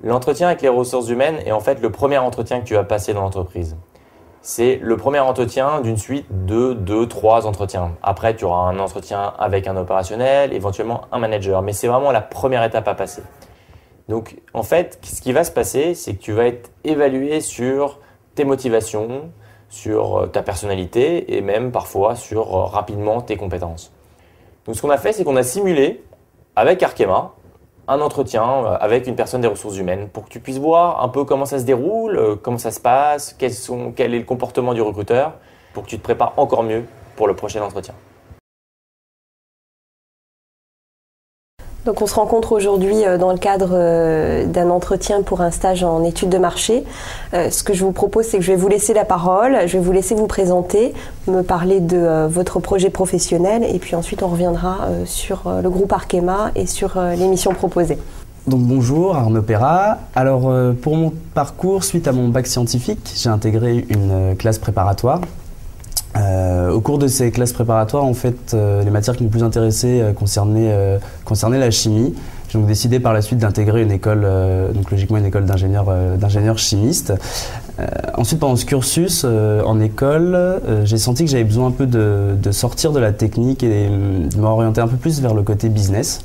L'entretien avec les ressources humaines est en fait le premier entretien que tu vas passer dans l'entreprise. C'est le premier entretien d'une suite de 2, 3 entretiens. Après, tu auras un entretien avec un opérationnel, éventuellement un manager. Mais c'est vraiment la première étape à passer. Donc, en fait, ce qui va se passer, c'est que tu vas être évalué sur tes motivations, sur ta personnalité et même parfois sur rapidement tes compétences. Donc, ce qu'on a fait, c'est qu'on a simulé avec Arkema un entretien avec une personne des ressources humaines pour que tu puisses voir un peu comment ça se déroule, comment ça se passe, quel est le comportement du recruteur, pour que tu te prépares encore mieux pour le prochain entretien. Donc on se rencontre aujourd'hui dans le cadre d'un entretien pour un stage en études de marché. Ce que je vous propose, c'est que je vais vous laisser la parole, je vais vous laisser vous présenter, me parler de votre projet professionnel et puis ensuite on reviendra sur le groupe Arkema et sur les missions proposées. Donc bonjour, Arnaud Perra. Alors pour mon parcours, suite à mon bac scientifique, j'ai intégré une classe préparatoire. Au cours de ces classes préparatoires, en fait, les matières qui m'ont plus intéressé concernaient la chimie. J'ai donc décidé par la suite d'intégrer une école, donc logiquement une école d'ingénieurs chimistes. Ensuite, pendant ce cursus en école, j'ai senti que j'avais besoin un peu de sortir de la technique et de m'orienter un peu plus vers le côté business.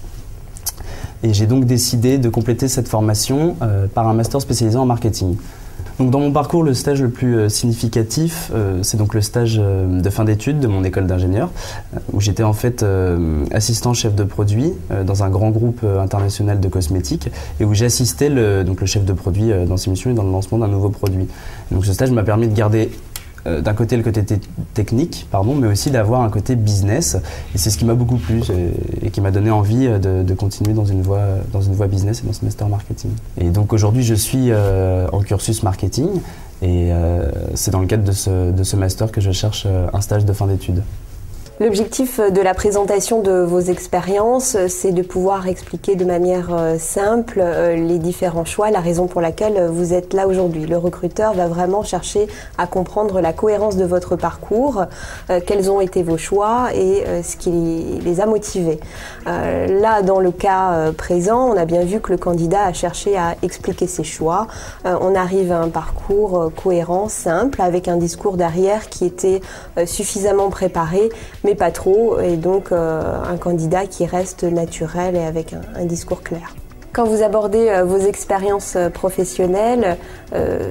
Et j'ai donc décidé de compléter cette formation par un master spécialisé en marketing. Donc dans mon parcours, le stage le plus significatif, c'est donc le stage de fin d'études de mon école d'ingénieur, où j'étais en fait assistant chef de produit dans un grand groupe international de cosmétiques et où j'assistais le chef de produit dans ses missions et dans le lancement d'un nouveau produit. Donc ce stage m'a permis de garder d'un côté le côté technique, mais aussi d'avoir un côté business. Et c'est ce qui m'a beaucoup plu et qui m'a donné envie de continuer dans une voie business et dans ce master marketing. Et donc aujourd'hui, je suis en cursus marketing et c'est dans le cadre de ce master que je cherche un stage de fin d'études. L'objectif de la présentation de vos expériences, c'est de pouvoir expliquer de manière simple les différents choix, la raison pour laquelle vous êtes là aujourd'hui. Le recruteur va vraiment chercher à comprendre la cohérence de votre parcours, quels ont été vos choix et ce qui les a motivés. Là, dans le cas présent, on a bien vu que le candidat a cherché à expliquer ses choix. On arrive à un parcours cohérent, simple, avec un discours derrière qui était suffisamment préparé, mais pas trop, et donc un candidat qui reste naturel et avec un discours clair. Quand vous abordez vos expériences professionnelles,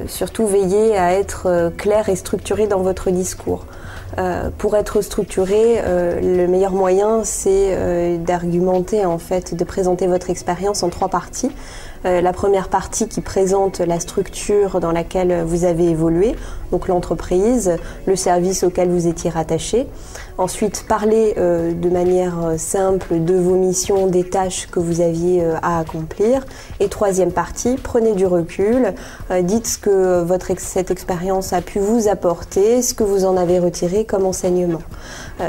surtout veillez à être clair et structuré dans votre discours. Pour être structuré, le meilleur moyen, c'est d'argumenter, en fait, de présenter votre expérience en 3 parties. La première partie qui présente la structure dans laquelle vous avez évolué, donc l'entreprise, le service auquel vous étiez rattaché. Ensuite, parlez de manière simple de vos missions, des tâches que vous aviez à accomplir. Et troisième partie, prenez du recul, dites ce que cette expérience a pu vous apporter, ce que vous en avez retiré comme enseignement.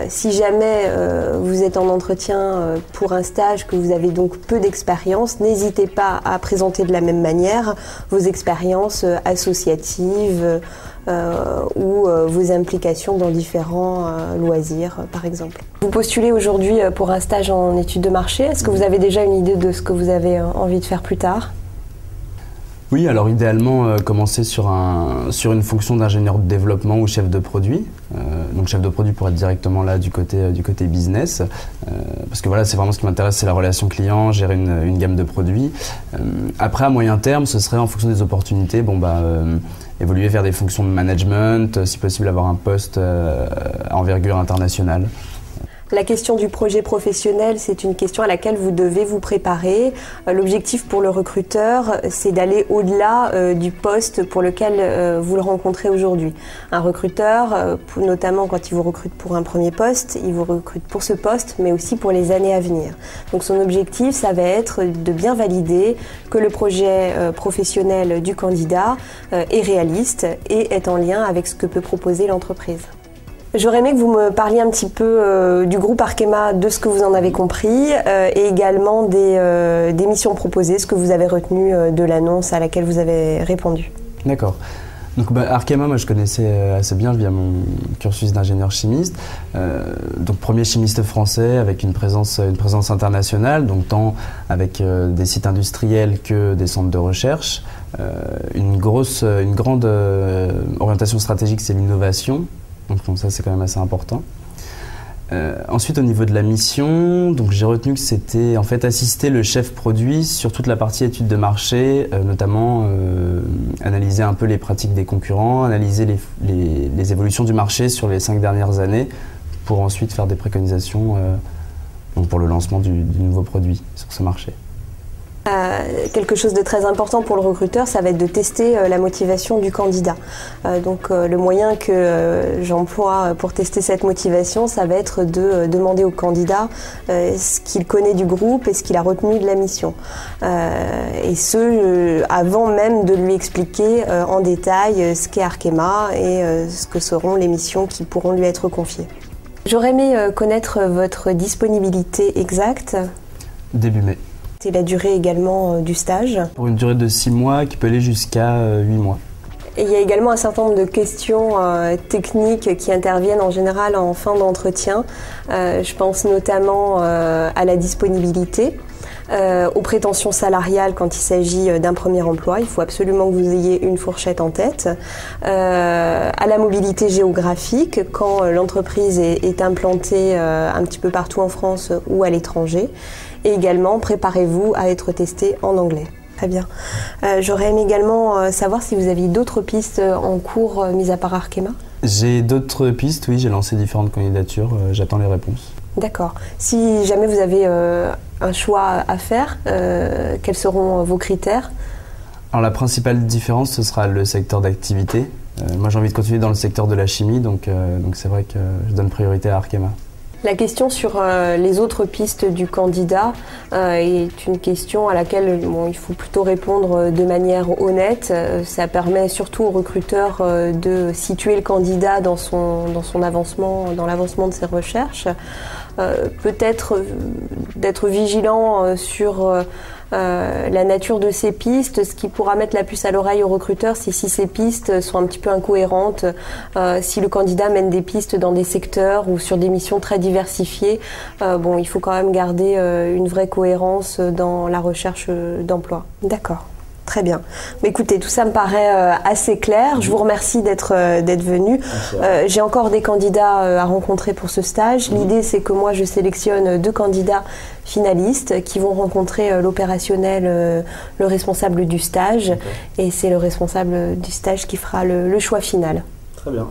Si jamais vous êtes en entretien pour un stage, que vous avez donc peu d'expérience, n'hésitez pas à présenter de la même manière vos expériences associatives ou vos implications dans différents loisirs, par exemple. Vous postulez aujourd'hui pour un stage en études de marché. Est-ce que vous avez déjà une idée de ce que vous avez envie de faire plus tard ? Oui, alors idéalement commencer sur une fonction d'ingénieur de développement ou chef de produit. Donc chef de produit pour être directement là du côté business. Parce que voilà, c'est vraiment ce qui m'intéresse, c'est la relation client, gérer une gamme de produits. Après, à moyen terme, ce serait en fonction des opportunités, évoluer vers des fonctions de management, si possible avoir un poste à envergure internationale. La question du projet professionnel, c'est une question à laquelle vous devez vous préparer. L'objectif pour le recruteur, c'est d'aller au-delà du poste pour lequel vous le rencontrez aujourd'hui. Un recruteur, notamment quand il vous recrute pour un premier poste, il vous recrute pour ce poste, mais aussi pour les années à venir. Donc son objectif, ça va être de bien valider que le projet professionnel du candidat est réaliste et est en lien avec ce que peut proposer l'entreprise. J'aurais aimé que vous me parliez un petit peu du groupe Arkema, de ce que vous en avez compris et également des missions proposées, ce que vous avez retenu de l'annonce à laquelle vous avez répondu. D'accord. Donc Arkema, moi je connaissais assez bien via mon cursus d'ingénieur chimiste. Donc premier chimiste français avec une présence internationale, donc tant avec des sites industriels que des centres de recherche. Une grande orientation stratégique, c'est l'innovation. Donc ça c'est quand même assez important. Ensuite, au niveau de la mission, donc j'ai retenu que c'était en fait assister le chef produit sur toute la partie étude de marché, notamment analyser un peu les pratiques des concurrents, analyser les évolutions du marché sur les 5 dernières années, pour ensuite faire des préconisations donc pour le lancement du nouveau produit sur ce marché. Quelque chose de très important pour le recruteur, ça va être de tester la motivation du candidat. Donc le moyen que j'emploie pour tester cette motivation, ça va être de demander au candidat ce qu'il connaît du groupe et ce qu'il a retenu de la mission. Et ce, avant même de lui expliquer en détail ce qu'est Arkema et ce que seront les missions qui pourront lui être confiées. J'aurais aimé connaître votre disponibilité exacte. Début mai. C'est la durée également du stage. Pour une durée de 6 mois qui peut aller jusqu'à 8 mois. Et il y a également un certain nombre de questions techniques qui interviennent en général en fin d'entretien. Je pense notamment à la disponibilité, aux prétentions salariales quand il s'agit d'un premier emploi. Il faut absolument que vous ayez une fourchette en tête. À la mobilité géographique, quand l'entreprise est implantée un petit peu partout en France ou à l'étranger. Et également, préparez-vous à être testé en anglais. Très bien. J'aurais aimé également savoir si vous aviez d'autres pistes en cours, mis à part Arkema. J'ai d'autres pistes, oui, j'ai lancé différentes candidatures, j'attends les réponses. D'accord. Si jamais vous avez un choix à faire, quels seront vos critères? Alors la principale différence, ce sera le secteur d'activité. Moi j'ai envie de continuer dans le secteur de la chimie, donc c'est vrai que je donne priorité à Arkema. La question sur les autres pistes du candidat est une question à laquelle il faut plutôt répondre de manière honnête. Ça permet surtout au recruteur de situer le candidat dans son avancement, dans l'avancement de ses recherches. Peut-être d'être vigilant sur la nature de ces pistes. Ce qui pourra mettre la puce à l'oreille au recruteur, c'est si ces pistes sont un petit peu incohérentes, si le candidat mène des pistes dans des secteurs ou sur des missions très diversifiées. Il faut quand même garder une vraie cohérence dans la recherche d'emploi. D'accord. Très bien. Mais écoutez, tout ça me paraît assez clair. Je vous remercie d'être venu. J'ai encore des candidats à rencontrer pour ce stage. L'idée, c'est que moi, je sélectionne 2 candidats finalistes qui vont rencontrer l'opérationnel, le responsable du stage. Et c'est le responsable du stage qui fera le choix final. Très bien.